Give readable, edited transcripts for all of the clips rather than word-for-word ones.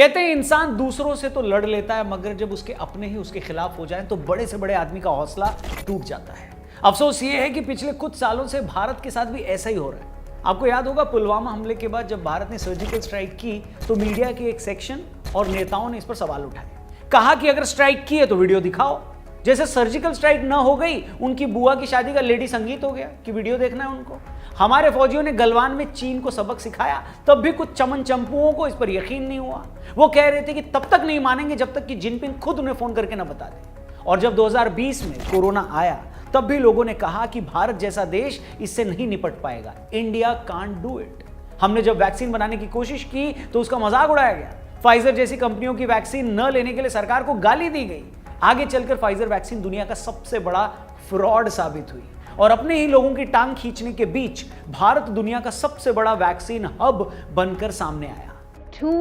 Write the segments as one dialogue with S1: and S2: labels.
S1: कहते हैं इंसान दूसरों से तो लड़ लेता है, मगर जब उसके अपने ही उसके खिलाफ हो जाएं तो बड़े से बड़े आदमी का हौसला टूट जाता है। अफसोस ये है कि पिछले कुछ सालों से भारत के साथ भी ऐसा ही हो रहा है। आपको याद होगा पुलवामा हमले के बाद जब भारत ने सर्जिकल स्ट्राइक की तो मीडिया के एक सेक्शन और नेताओं ने इस पर सवाल उठाए, कहा कि अगर स्ट्राइक की है तो वीडियो दिखाओ। जैसे सर्जिकल स्ट्राइक ना हो गई, उनकी बुआ की शादी का लेडी संगीत हो गया कि वीडियो देखना है उनको। हमारे फौजियों ने गलवान में चीन को सबक सिखाया, तब भी कुछ चमन चंपुओं को इस पर यकीन नहीं हुआ। वो कह रहे थे कि तब तक नहीं मानेंगे जब तक कि जिनपिंग खुद उन्हें फोन करके ना बता दे। और जब 2020 में कोरोना आया तब भी लोगों ने कहा कि भारत जैसा देश इससे नहीं निपट पाएगा, इंडिया कांट डू इट। हमने जब वैक्सीन बनाने की कोशिश की तो उसका मजाक उड़ाया गया। फाइजर जैसी कंपनियों की वैक्सीन न लेने के लिए सरकार को गाली दी गई। आगे चलकर फाइजर वैक्सीन दुनिया का सबसे बड़ा फ्रॉड साबित हुई और अपने ही लोगों की टांग खींचने के बीच भारत दुनिया का सबसे बड़ा वैक्सीन हब बनकर सामने आया।
S2: 2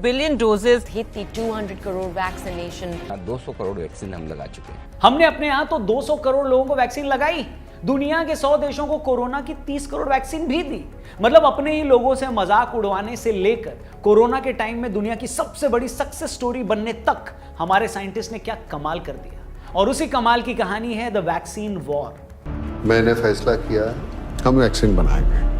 S2: billion doses hit the 200 crore vaccination.
S3: 200 crore vaccine हम लगा चुके हैं।
S1: हमने अपने यहाँ तो 200 करोड़ लोगों को वैक्सीन लगाई, दुनिया के 100 देशों को कोरोना की 30 करोड़ वैक्सीन भी दी। मतलब अपने ही लोगों से मजाक उड़वाने से लेकर कोरोना के टाइम में दुनिया की सबसे बड़ी सक्सेस स्टोरी बनने तक हमारे साइंटिस्ट ने क्या कमाल कर दिया। और उसी कमाल की कहानी है द वैक्सीन वॉर।
S4: मैंने फैसला किया हम वैक्सीन बनाएंगे।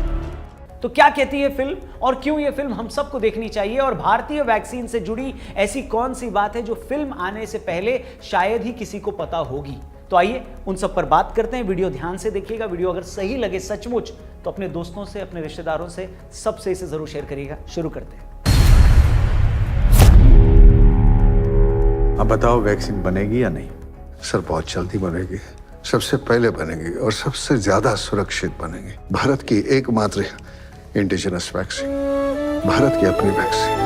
S1: तो क्या कहती है फिल्म और क्यों ये फिल्म हम सबको देखनी चाहिए, और भारतीय वैक्सीन से जुड़ी ऐसी कौन सी बात है जो फिल्म आने से पहले शायद ही किसी को पता होगी। तो आइए उन सब पर बात करते हैं। वीडियो ध्यान से देखिएगा। वीडियो अगर सही लगे सचमुच तो अपने दोस्तों से, अपने रिश्तेदारों से, सबसे इसे जरूर शेयर करिएगा। शुरू करते हैं।
S5: अब बताओ वैक्सीन बनेगी या नहीं?
S4: सर बहुत जल्दी बनेगी, सबसे पहले बनेगी और सबसे ज्यादा सुरक्षित बनेगी। भारत की एकमात्र इंडिजिनस वैक्सीन, भारत की अपनी वैक्सीन।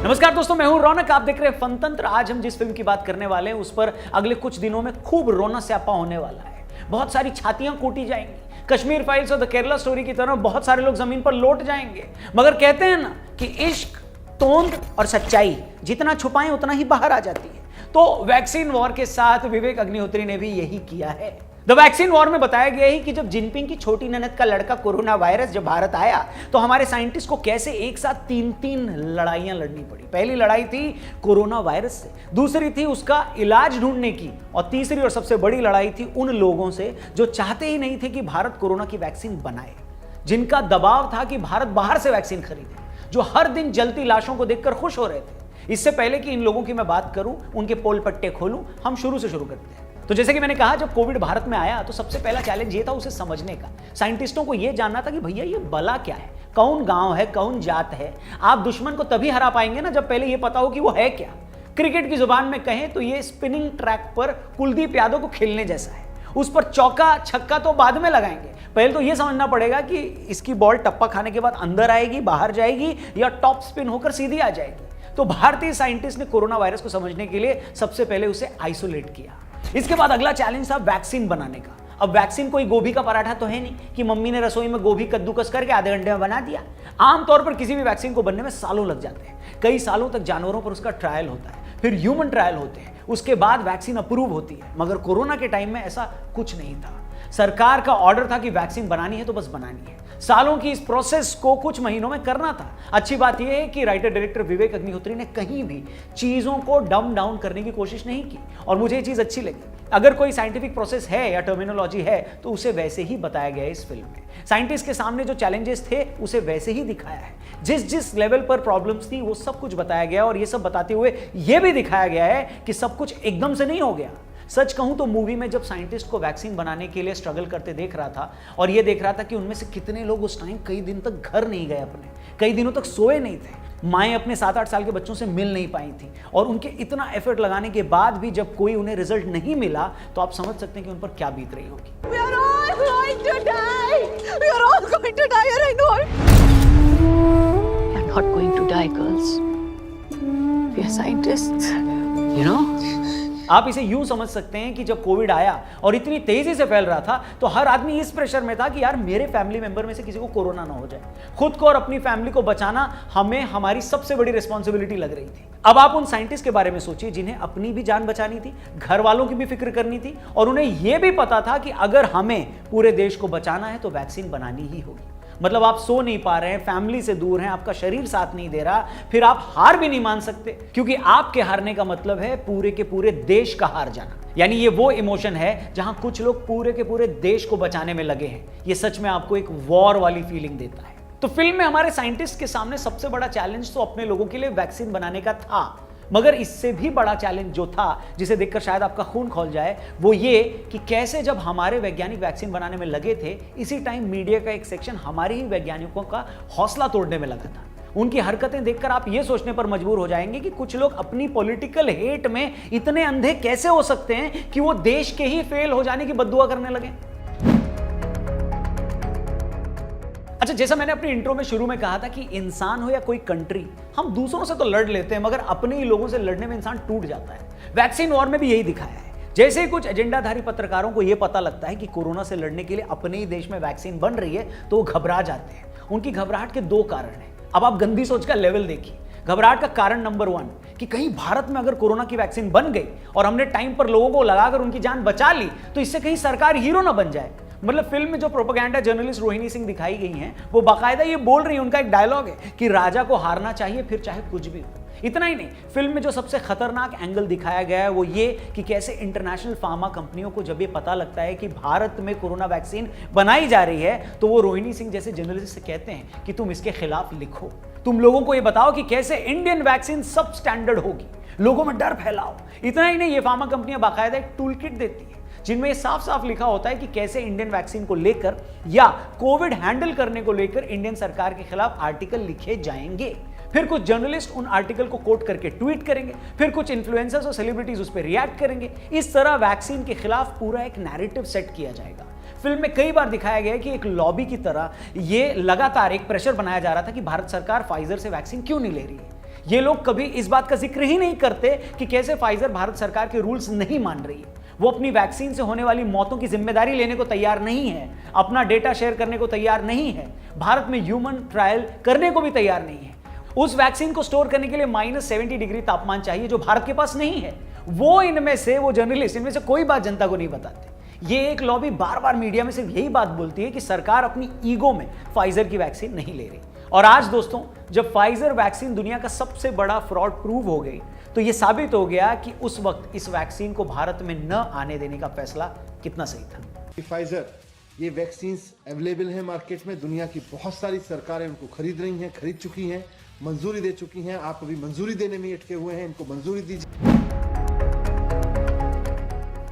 S1: नमस्कार दोस्तों, मैं हूं रौनक, आप देख रहे हैं फनतंत्र। आज हम जिस फिल्म की बात करने वाले हैं उस पर अगले कुछ दिनों में खूब रोना स्यापा होने वाला है। बहुत सारी छातियां कूटी जाएंगी। कश्मीर फाइल्स और द केरला स्टोरी की तरह बहुत सारे लोग जमीन पर लौट जाएंगे। मगर कहते हैं ना कि इश्क, तोंद और सच्चाई जितना छुपाएं उतना ही बाहर आ जाती है। तो वैक्सीन वॉर के साथ विवेक अग्निहोत्री ने भी यही किया है। द वैक्सीन वॉर में बताया गया है कि जब जिनपिंग की छोटी ननद का लड़का कोरोना वायरस जब भारत आया तो हमारे साइंटिस्ट को कैसे एक साथ 3 लड़ाइयां लड़नी पड़ी। पहली लड़ाई थी कोरोना वायरस से, दूसरी थी उसका इलाज ढूंढने की, और तीसरी और सबसे बड़ी लड़ाई थी उन लोगों से जो चाहते ही नहीं थे कि भारत कोरोना की वैक्सीन बनाए, जिनका दबाव था कि भारत बाहर से वैक्सीन खरीदे, जो हर दिन जलती लाशों को देखकर खुश हो रहे थे। इससे पहले कि इन लोगों की मैं बात करूं, उनके पोल पट्टे खोलूं, हम शुरू से शुरू करते हैं। तो जैसे कि मैंने कहा, जब कोविड भारत में आया तो सबसे पहला चैलेंज ये था उसे समझने का। साइंटिस्टों को ये जानना था कि भैया ये बला क्या है, कौन गांव है, कौन जात है। आप दुश्मन को तभी हरा पाएंगे ना जब पहले ये पता हो कि वो है क्या। क्रिकेट की जुबान में कहें तो ये स्पिनिंग ट्रैक पर कुलदीप यादव को खेलने जैसा है। उस पर चौका छक्का तो बाद में लगाएंगे, पहले तो ये समझना पड़ेगा कि इसकी बॉल टप्पा खाने के बाद अंदर आएगी, बाहर जाएगी, या टॉप स्पिन होकर सीधी आ जाएगी। तो भारतीय साइंटिस्ट ने कोरोना वायरस को समझने के लिए सबसे पहले उसे आइसोलेट किया। इसके बाद अगला चैलेंज था वैक्सीन बनाने का। अब वैक्सीन कोई गोभी का पराठा तो है नहीं कि मम्मी ने रसोई में गोभी कद्दूकस करके आधे घंटे में बना दिया। आमतौर पर किसी भी वैक्सीन को बनने में सालों लग जाते हैं। कई सालों तक जानवरों पर उसका ट्रायल होता है, फिर ह्यूमन ट्रायल होते हैं, उसके बाद वैक्सीन अप्रूव होती है। मगर कोरोना के टाइम में ऐसा कुछ नहीं था। सरकार का ऑर्डर था कि वैक्सीन बनानी है तो बस बनानी है। सालों की इस प्रोसेस को कुछ महीनों में करना था। अच्छी बात यह है कि राइटर डायरेक्टर विवेक अग्निहोत्री ने कहीं भी चीजों को डम डाउन करने की कोशिश नहीं की, और मुझे ये चीज अच्छी लगी। अगर कोई साइंटिफिक प्रोसेस है या टर्मिनोलॉजी है तो उसे वैसे ही बताया गया है इस फिल्म में। साइंटिस्ट के सामने जो चैलेंजेस थे उसे वैसे ही दिखाया है। जिस जिस लेवल पर प्रॉब्लम्स थी वो सब कुछ बताया गया, और ये सब बताते हुए ये भी दिखाया गया है कि सब कुछ एकदम से नहीं हो गया। सच कहूं तो मूवी में जब साइंटिस्ट को वैक्सीन बनाने के लिए स्ट्रगल करते देख रहा था, और ये देख रहा था कि उनमें से कितने लोग उस टाइम कई दिन तक घर नहीं गए, अपने कई दिनों तक सोए नहीं थे, माएँ अपने 7-8 साल के बच्चों से मिल नहीं पाई थी, और उनके इतना एफर्ट लगाने के बाद भी जब कोई उन्हें रिजल्ट नहीं मिला तो आप समझ सकते हैं कि उन पर क्या बीत रही होगी।
S2: We are all going to die. We are all going to die, and I know it. We are not going to die, girls. We are scientists. You know?
S1: आप इसे यूं समझ सकते हैं कि जब कोविड आया और इतनी तेजी से फैल रहा था तो हर आदमी इस प्रेशर में था कि यार मेरे फैमिली मेंबर में से किसी को कोरोना ना हो जाए। खुद को और अपनी फैमिली को बचाना हमें हमारी सबसे बड़ी रिस्पॉन्सिबिलिटी लग रही थी। अब आप उन साइंटिस्ट के बारे में सोचिए जिन्हें अपनी भी जान बचानी थी, घर वालों की भी फिक्र करनी थी, और उन्हें यह भी पता था कि अगर हमें पूरे देश को बचाना है तो वैक्सीन बनानी ही होगी। मतलब आप सो नहीं पा रहे हैं, फैमिली से दूर हैं, आपका शरीर साथ नहीं दे रहा, फिर आप हार भी नहीं मान सकते, क्योंकि आपके हारने का मतलब है पूरे के पूरे देश का हार जाना। यानी ये वो इमोशन है जहां कुछ लोग पूरे के पूरे देश को बचाने में लगे हैं। ये सच में आपको एक वॉर वाली फीलिंग देता है। तो फिल्म में हमारे साइंटिस्ट के सामने सबसे बड़ा चैलेंज तो अपने लोगों के लिए वैक्सीन बनाने का था, मगर इससे भी बड़ा चैलेंज जो था, जिसे देखकर शायद आपका खून खौल जाए, वो ये कि कैसे जब हमारे वैज्ञानिक वैक्सीन बनाने में लगे थे, इसी टाइम मीडिया का एक सेक्शन हमारे ही वैज्ञानिकों का हौसला तोड़ने में लगा था। उनकी हरकतें देखकर आप ये सोचने पर मजबूर हो जाएंगे कि कुछ लोग अपनी पॉलिटिकल हेट में इतने अंधे कैसे हो सकते हैं कि वो देश के ही फेल हो जाने की बद्दुआ करने लगे। अच्छा, जैसा मैंने अपनी इंट्रो में शुरू में कहा था कि इंसान हो या कोई कंट्री, हम दूसरों से तो लड़ लेते हैं, मगर अपने ही लोगों से लड़ने में इंसान टूट जाता है। वैक्सीन वॉर में भी यही दिखाया है। जैसे ही कुछ एजेंडाधारी पत्रकारों को यह पता लगता है कि कोरोना से लड़ने के लिए अपने ही देश में वैक्सीन बन रही है, तो वो घबरा जाते हैं। उनकी घबराहट के दो कारण हैं। अब आप गंदी सोच का लेवल देखिए। घबराहट का कारण नंबर 1 कि कहीं भारत में अगर कोरोना की वैक्सीन बन गई और हमने टाइम पर लोगों को लगाकर उनकी जान बचा ली, तो इससे कहीं सरकार हीरो ना बन जाए। मतलब फिल्म में जो प्रोपेगेंडा जर्नलिस्ट रोहिणी सिंह दिखाई गई हैं, वो बाकायदा ये बोल रही है, उनका एक डायलॉग है कि राजा को हारना चाहिए, फिर चाहे कुछ भी हो। इतना ही नहीं, फिल्म में जो सबसे खतरनाक एंगल दिखाया गया है वो ये कि कैसे इंटरनेशनल फार्मा कंपनियों को जब ये पता लगता है कि भारत में कोरोना वैक्सीन बनाई जा रही है, तो वो रोहिणी सिंह जैसे जर्नलिस्ट से कहते हैं कि तुम इसके खिलाफ लिखो, तुम लोगों को ये बताओ कि कैसे इंडियन वैक्सीन सब स्टैंडर्ड होगी, लोगों में डर फैलाओ। इतना ही नहीं, ये फार्मा कंपनियां बाकायदा एक टूल किट देती है जिनमें साफ साफ लिखा होता है कि कैसे इंडियन वैक्सीन को लेकर या कोविड हैंडल करने को लेकर इंडियन सरकार के खिलाफ आर्टिकल लिखे जाएंगे। फिर कुछ जर्नलिस्ट उन आर्टिकल को कोट करके ट्वीट करेंगे, फिर कुछ इन्फ्लुएंसर्स और सेलिब्रिटीज उस पर रिएक्ट करेंगे। इस तरह वैक्सीन के खिलाफ पूरा एक नैरेटिव सेट किया जाएगा। फिल्म में कई बार दिखाया गया है कि एक लॉबी की तरह ये लगातार एक प्रेशर बनाया जा रहा था कि भारत सरकार फाइजर से वैक्सीन क्यों नहीं ले रही है। ये लोग कभी इस बात का जिक्र ही नहीं करते कि कैसे फाइजर भारत सरकार के रूल्स नहीं मान रही है। वो अपनी वैक्सीन से होने वाली मौतों की जिम्मेदारी लेने को तैयार नहीं है, अपना डेटा शेयर करने को तैयार नहीं है, भारत में ह्यूमन ट्रायल करने को भी तैयार नहीं है। उस वैक्सीन को स्टोर करने के लिए -70 डिग्री तापमान चाहिए, जो भारत के पास नहीं है। वो जर्नलिस्ट इनमें से कोई बात जनता को नहीं बताते। ये एक लॉबी बार बार मीडिया में सिर्फ यही बात बोलती है कि सरकार अपनी ईगो में फाइजर की वैक्सीन नहीं ले रही। और आज दोस्तों, जब फाइजर वैक्सीन दुनिया का सबसे बड़ा फ्रॉड प्रूव हो गई, तो यह साबित हो गया कि उस वक्त इस वैक्सीन को भारत में न आने देने का फैसला कितना सही था।
S6: फाइजर ये वैक्सीन अवेलेबल है मार्केट में, दुनिया की बहुत सारी सरकारें उनको खरीद रही हैं, खरीद चुकी हैं, मंजूरी दे चुकी हैं। आप अभी मंजूरी देने में अटके हुए हैं, इनको मंजूरी दीजिए।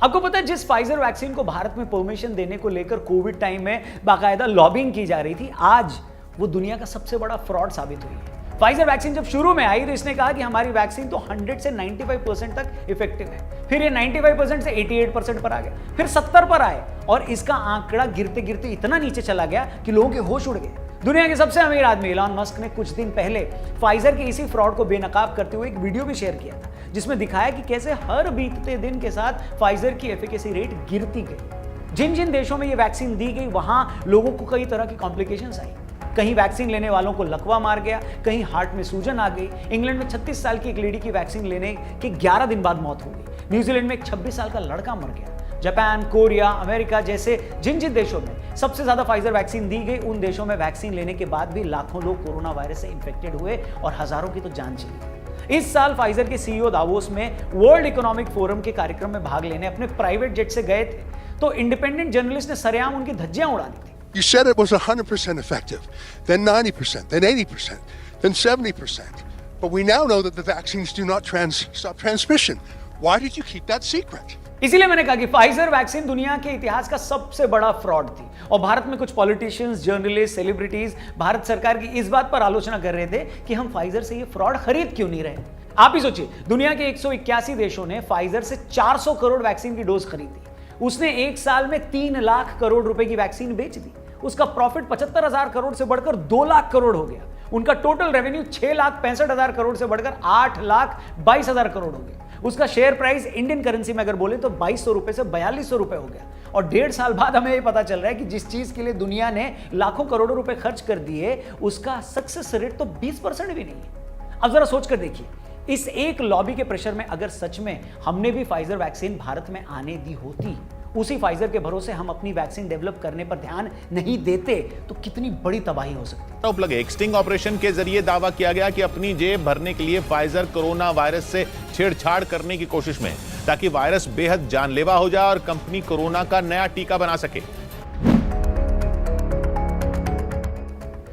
S1: आपको पता है, जिस फाइजर वैक्सीन को भारत में परमिशन देने को लेकर कोविड टाइम में बाकायदा लॉबिंग की जा रही थी, आज वो दुनिया का सबसे बड़ा फ्रॉड साबित हुई है। फाइजर वैक्सीन जब शुरू में आई तो इसने कहा कि हमारी वैक्सीन तो 100 से 95% तक इफेक्टिव है। फिर ये 95% से 88% पर आ गया, फिर 70 पर आए, और इसका आंकड़ा गिरते गिरते इतना नीचे चला गया कि लोगों के होश उड़ गए। दुनिया के सबसे अमीर आदमी इलॉन मस्क ने कुछ दिन पहले फाइजर के इसी फ्रॉड को बेनकाब करते हुए एक वीडियो भी शेयर किया था, जिसमें दिखाया कि कैसे हर बीतते दिन के साथ फाइजर की एफिकेसी रेट गिरती गई। जिन जिन देशों में ये वैक्सीन दी गई, वहां लोगों को कई तरह की कॉम्प्लिकेशंस आई। कहीं वैक्सीन लेने वालों को लकवा मार गया, कहीं हार्ट में सूजन आ गई। इंग्लैंड में 36 साल की एक लेडी की वैक्सीन लेने के 11 दिन बाद मौत हो गई। न्यूजीलैंड में एक 26 साल का लड़का मर गया। जापान, कोरिया, अमेरिका जैसे जिन जिन देशों में सबसे ज्यादा फाइजर वैक्सीन दी गई, उन देशों में वैक्सीन लेने के बाद भी लाखों लोग कोरोना वायरस से इंफेक्टेड हुए और हजारों की तो जान चली। इस साल फाइजर के सीईओ दावोस में वर्ल्ड इकोनॉमिक फोरम के कार्यक्रम में भाग लेने अपने प्राइवेट जेट से गए थे, तो इंडिपेंडेंट जर्नलिस्ट ने सरेआम उनकी धज्जियां उड़ा दी थी।
S7: You said it was 100% effective, then 90%, then 80%, then 70%. But we now know that the vaccines do not stop transmission. Why did you keep that secret?
S1: इसीलिए मैंने कहा कि फाइजर वैक्सीन दुनिया के इतिहास का सबसे बड़ा फ्रॉड थी, और भारत में कुछ पॉलिटिशियंस, जर्नलिस्ट, सेलिब्रिटीज भारत सरकार की इस बात पर आलोचना कर रहे थे कि हम फाइजर से ये फ्रॉड खरीद क्यों नहीं रहे। आप ही सोचिए, दुनिया के 181 देशों ने फाइजर से 400 करोड़ वैक्सीन की डोज खरीदी। उसने एक साल में 3 लाख करोड़ रुपए की वैक्सीन बेच दी। उसका प्रॉफिट 75,000 करोड़ से बढ़कर 2 लाख करोड़ हो गया। उनका टोटल रेवेन्यू 6,65,000 करोड़ से बढ़कर 8,22,000 करोड़ हो गया। उसका शेयर प्राइस इंडियन करेंसी में अगर बोले तो 2200 रुपए से 4200 रुपए हो गया। और 1.5 साल बाद हमें ये पता चल रहा है कि जिस चीज के लिए दुनिया ने लाखों करोड़ों रुपए खर्च कर दिए, उसका सक्सेस रेट तो 20% भी नहीं है। अब जरा सोच कर देखिए, इस एक लॉबी के प्रेशर में अगर सच में हमने भी फाइजर वैक्सीन भारत में आने दी होती, उसी फाइजर के भरोसे हम अपनी वैक्सीन डेवलप करने पर ध्यान नहीं देते तो कितनी बड़ी तबाही हो सकती है।
S8: आरोप लगे एक स्टिंग ऑपरेशन के जरिए दावा किया गया कि अपनी जेब भरने के लिए फाइजर कोरोना वायरस से छेड़छाड़ करने की कोशिश में, ताकि वायरस बेहद जानलेवा हो जाए और कंपनी कोरोना का नया टीका बना सके।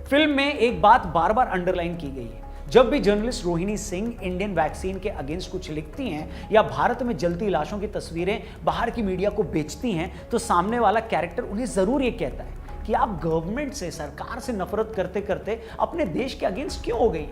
S1: फिल्म में एक बात बार बार अंडरलाइन की गई है, जब भी journalist Rohini Singh Indian vaccine के अगेंस्ट कुछ लिखती हैं या भारत में जलती लाशों की तस्वीरें बाहर की मीडिया को बेचती हैं, तो सामने वाला कैरेक्टर उन्हें जरूर ये कहता है कि आप गवर्नमेंट से, सरकार से नफरत करते करते अपने देश के अगेंस्ट क्यों हो गई,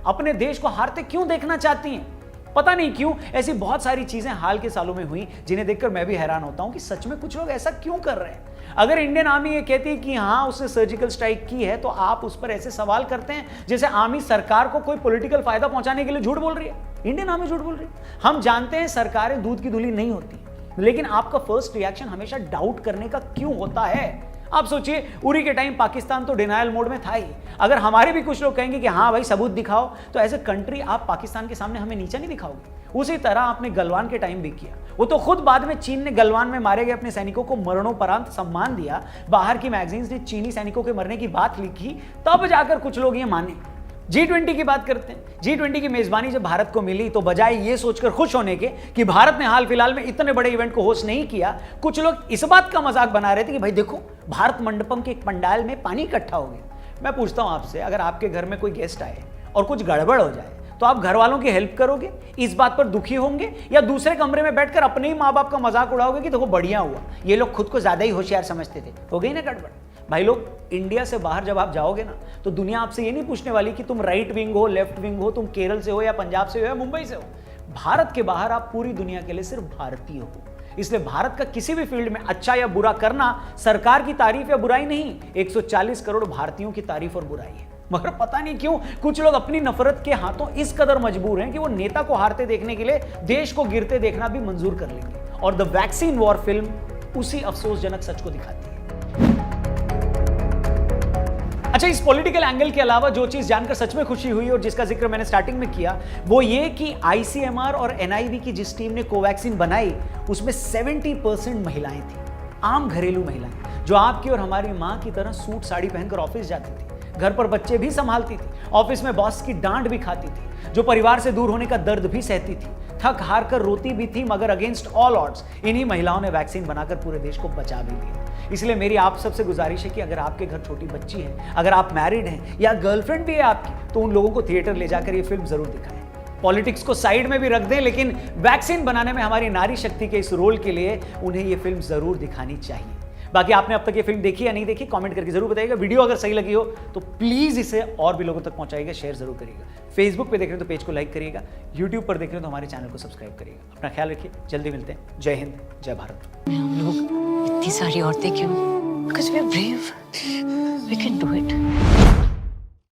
S1: अपने देश को हारते क्यों देखना चाहती हैं। पता नहीं क्यों ऐसी बहुत सारी चीजें हाल के सालों में हुई जिन्हें देखकर मैं भी हैरान होता हूं कि सच में कुछ लोग ऐसा क्यों कर रहे हैं। अगर इंडियन आर्मी ये कहती है कि हाँ उसने सर्जिकल स्ट्राइक की है, तो आप उस पर ऐसे सवाल करते हैं जैसे आर्मी सरकार को कोई पॉलिटिकल फायदा पहुंचाने के लिए झूठ बोल रही है। इंडियन आर्मी झूठ बोल रही है। हम जानते हैं सरकारें दूध की धुली नहीं होती, लेकिन आपका फर्स्ट रिएक्शन हमेशा डाउट करने का क्यों होता है। आप सोचिए, उरी के टाइम पाकिस्तान तो डिनायल मोड में था ही। अगर हमारे भी कुछ लोग कहेंगे कि हाँ भाई सबूत दिखाओ, तो एज ए कंट्री आप पाकिस्तान के सामने हमें नीचा नहीं दिखाओगे। उसी तरह आपने गलवान के टाइम भी किया। वो तो खुद बाद में चीन ने गलवान में मारे गए अपने सैनिकों को मरणोपरांत सम्मान दिया। बाहर की मैगजीन्स ने चीनी सैनिकों के मरने की बात लिखी, तब जाकर कुछ लोग ये माने। G20 की बात करते हैं। G20 की मेजबानी जब भारत को मिली तो बजाय ये सोचकर खुश होने के कि भारत ने हाल फिलहाल में इतने बड़े इवेंट को होस्ट नहीं किया, कुछ लोग इस बात का मजाक बना रहे थे कि भाई देखो भारत मंडपम के एक पंडाल में पानी इकट्ठा हो गया। मैं पूछता हूं आपसे, अगर आपके घर में कोई गेस्ट आए और कुछ गड़बड़ हो जाए तो आप घर वालों की हेल्प करोगे, इस बात पर दुखी होंगे, या दूसरे कमरे में बैठकर अपने ही माँ बाप का मजाक उड़ाओगे कि देखो बढ़िया हुआ, ये लोग खुद को ज्यादा ही होशियार समझते थे, हो गई ना गड़बड़। भाई लोग, इंडिया से बाहर जब आप जाओगे ना, तो दुनिया आपसे ये नहीं पूछने वाली कि तुम राइट विंग हो, लेफ्ट विंग हो, तुम केरल से हो या पंजाब से हो या मुंबई से हो। भारत के बाहर आप पूरी दुनिया के लिए सिर्फ भारतीय हो। इसलिए भारत का किसी भी फील्ड में अच्छा या बुरा करना सरकार की तारीफ या बुराई नहीं, 140 करोड़ भारतीयों की तारीफ और बुराई है। मगर पता नहीं क्यों कुछ लोग अपनी नफरत के हाथों इस कदर मजबूर हैं कि वो नेता को हारते देखने के लिए देश को गिरते देखना भी मंजूर कर लेंगे। और द वैक्सीन वॉर फिल्म उसी अफसोसजनक सच को दिखाती है। अच्छा, इस पॉलिटिकल एंगल के अलावा जो चीज जानकर सच में खुशी हुई और जिसका जिक्र मैंने स्टार्टिंग में किया, वो ये कि ICMR और NIV की जिस टीम ने कोवैक्सीन बनाई, उसमें 70% महिलाएं थी। आम घरेलू महिलाएं जो आपकी और हमारी मां की तरह सूट साड़ी पहनकर ऑफिस जाती थी, घर पर बच्चे भी संभालती थी, ऑफिस में बॉस की डांट भी खाती थी, जो परिवार से दूर होने का दर्द भी सहती थी, थक हार कर रोती भी थी, मगर अगेंस्ट ऑल ऑड्स इन्हीं महिलाओं ने वैक्सीन बनाकर पूरे देश को बचा भी लिया। इसलिए मेरी आप सबसे गुजारिश है कि अगर आपके घर छोटी बच्ची है, अगर आप मैरिड हैं या गर्लफ्रेंड भी है आपकी, तो उन लोगों को थिएटर ले जाकर ये फिल्म जरूर दिखाएं। पॉलिटिक्स को साइड में भी रख दें, लेकिन वैक्सीन बनाने में हमारी नारी शक्ति के इस रोल के लिए उन्हें ये फिल्म जरूर दिखानी चाहिए। बाकी आपने अब तक ये फिल्म देखी या नहीं देखी, कमेंट करके जरूर बताइएगा। वीडियो अगर सही लगी हो तो प्लीज इसे और भी लोगों तक पहुंचाइएगा, शेयर जरूर करिएगा। फेसबुक पे देख रहे हो तो पेज को लाइक करिएगा, यूट्यूब पर देख रहे हो तो हमारे चैनल को सब्सक्राइब करिएगा। अपना ख्याल रखिए, जल्दी मिलते हैं। जय हिंद, जय भारत।
S2: हम लोग इतनी सारी औरतें क्यों? Because we are brave. We can do it.